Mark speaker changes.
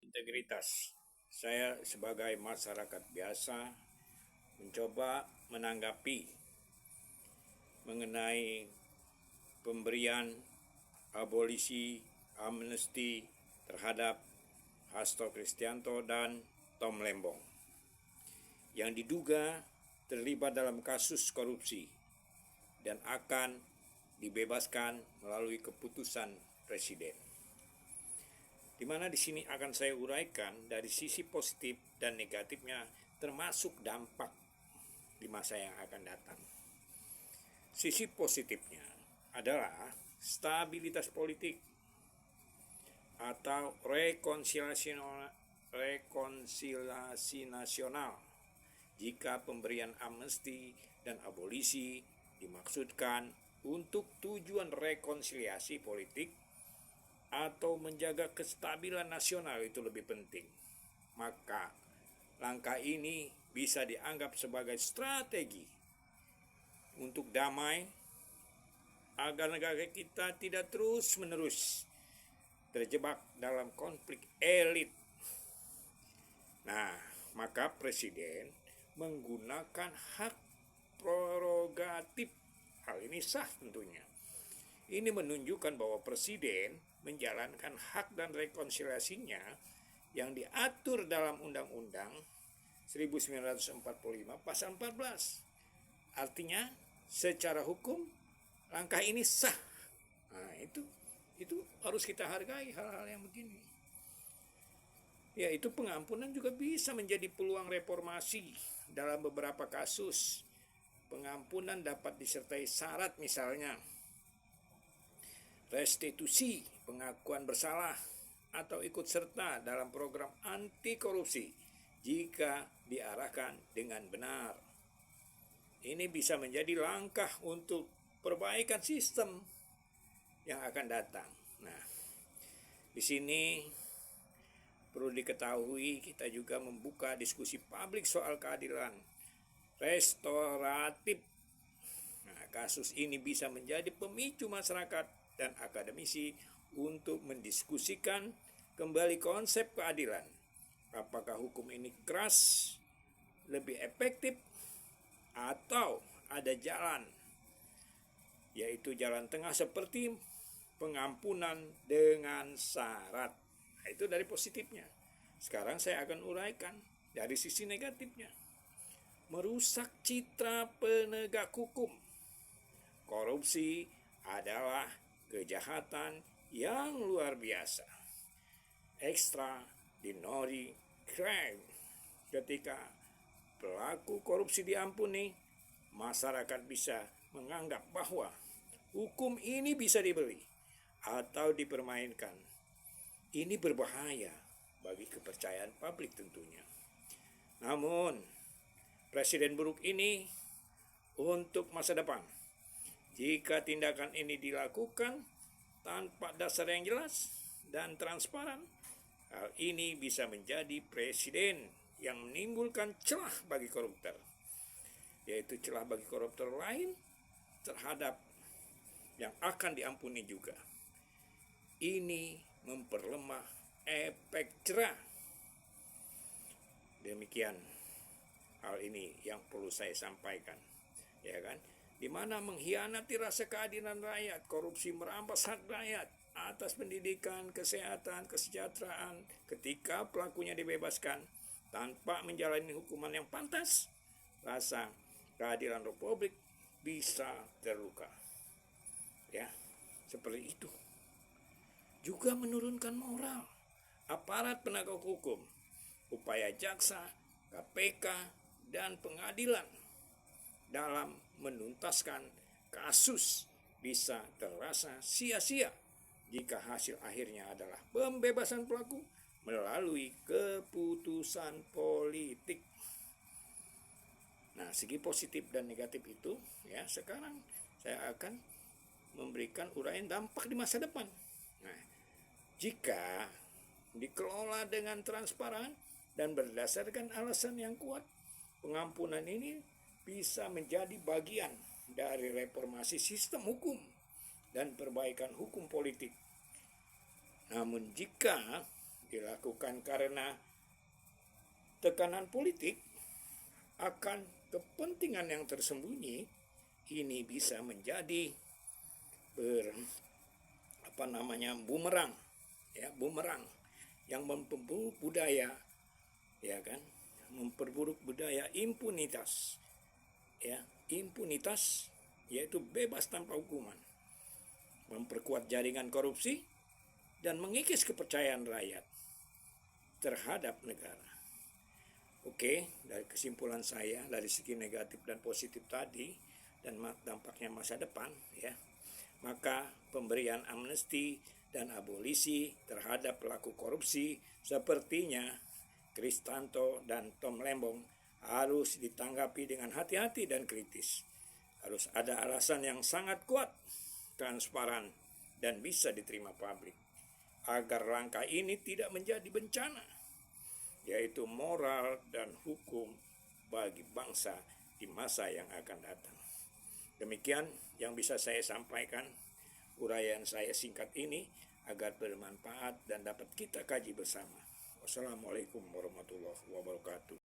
Speaker 1: integritas. Saya sebagai masyarakat biasa mencoba menanggapi mengenai pemberian abolisi amnesti terhadap Hasto Kristianto dan Tom Lembong yang diduga terlibat dalam kasus korupsi dan akan dibebaskan melalui keputusan Presiden. Di mana di sini akan saya uraikan dari sisi positif dan negatifnya, termasuk dampak di masa yang akan datang. Sisi positifnya adalah stabilitas politik atau rekonsiliasi nasional jika pemberian amnesti dan abolisi dimaksudkan untuk tujuan rekonsiliasi politik atau menjaga kestabilan nasional itu lebih penting. Maka langkah ini bisa dianggap sebagai strategi untuk damai agar negara kita tidak terus-menerus terjebak dalam konflik elit. Nah, maka Presiden menggunakan hak prerogatif. Hal ini sah tentunya. Ini menunjukkan bahwa Presiden menjalankan hak dan rekonsiliasinya yang diatur dalam Undang-Undang 1945 pasal 14. Artinya secara hukum langkah ini sah. Nah, itu harus kita hargai hal-hal yang begini. Yaitu pengampunan juga bisa menjadi peluang reformasi dalam beberapa kasus. Pengampunan dapat disertai syarat, misalnya restitusi, pengakuan bersalah, atau ikut serta dalam program anti korupsi jika diarahkan dengan benar. Ini bisa menjadi langkah untuk perbaikan sistem yang akan datang. Nah, di sini perlu diketahui kita juga membuka diskusi publik soal keadilan restoratif. Nah, kasus ini bisa menjadi pemicu masyarakat dan akademisi untuk mendiskusikan kembali konsep keadilan. Apakah hukum ini keras, lebih efektif, atau ada jalan, yaitu jalan tengah seperti pengampunan dengan syarat. Nah, itu dari positifnya. Sekarang saya akan uraikan dari sisi negatifnya. Merusak citra penegak hukum. Korupsi adalah kejahatan yang luar biasa. Extraordinary crime. Ketika pelaku korupsi diampuni, masyarakat bisa menganggap bahwa hukum ini bisa dibeli atau dipermainkan. Ini berbahaya bagi kepercayaan publik tentunya. Namun, Presiden buruk ini untuk masa depan. Jika tindakan ini dilakukan tanpa dasar yang jelas dan transparan, hal ini bisa menjadi presiden yang menimbulkan celah bagi koruptor, yaitu celah bagi koruptor lain terhadap yang akan diampuni juga. Ini memperlemah efek jerah. Demikian hal ini yang perlu saya sampaikan, ya kan? Di mana mengkhianati rasa keadilan rakyat, korupsi merampas hak rakyat atas pendidikan, kesehatan, kesejahteraan ketika pelakunya dibebaskan tanpa menjalani hukuman yang pantas, rasa keadilan Republik bisa terluka. Ya, seperti itu. Juga menurunkan moral aparat penegak hukum, upaya jaksa, KPK, dan pengadilan dalam menuntaskan kasus bisa terasa sia-sia jika hasil akhirnya adalah pembebasan pelaku melalui keputusan politik. Nah, segi positif dan negatif itu, ya, sekarang saya akan memberikan uraian dampak di masa depan. Nah, jika dikelola dengan transparan dan berdasarkan alasan yang kuat, pengampunan ini bisa menjadi bagian dari reformasi sistem hukum dan perbaikan hukum politik. Namun jika dilakukan karena tekanan politik akan kepentingan yang tersembunyi, ini bisa menjadi bumerang, ya, bumerang yang memperburuk budaya, ya kan, memperburuk budaya impunitas, ya, impunitas yaitu bebas tanpa hukuman, memperkuat jaringan korupsi dan mengikis kepercayaan rakyat terhadap negara. Oke, dari kesimpulan saya dari segi negatif dan positif tadi dan dampaknya masa depan, ya, maka pemberian amnesti dan abolisi terhadap pelaku korupsi sepertinya Kristanto dan Tom Lembong harus ditanggapi dengan hati-hati dan kritis. Harus ada alasan yang sangat kuat, transparan, dan bisa diterima publik agar langkah ini tidak menjadi bencana, yaitu moral dan hukum bagi bangsa di masa yang akan datang. Demikian yang bisa saya sampaikan, uraian saya singkat ini agar bermanfaat dan dapat kita kaji bersama. Wassalamualaikum warahmatullahi wabarakatuh.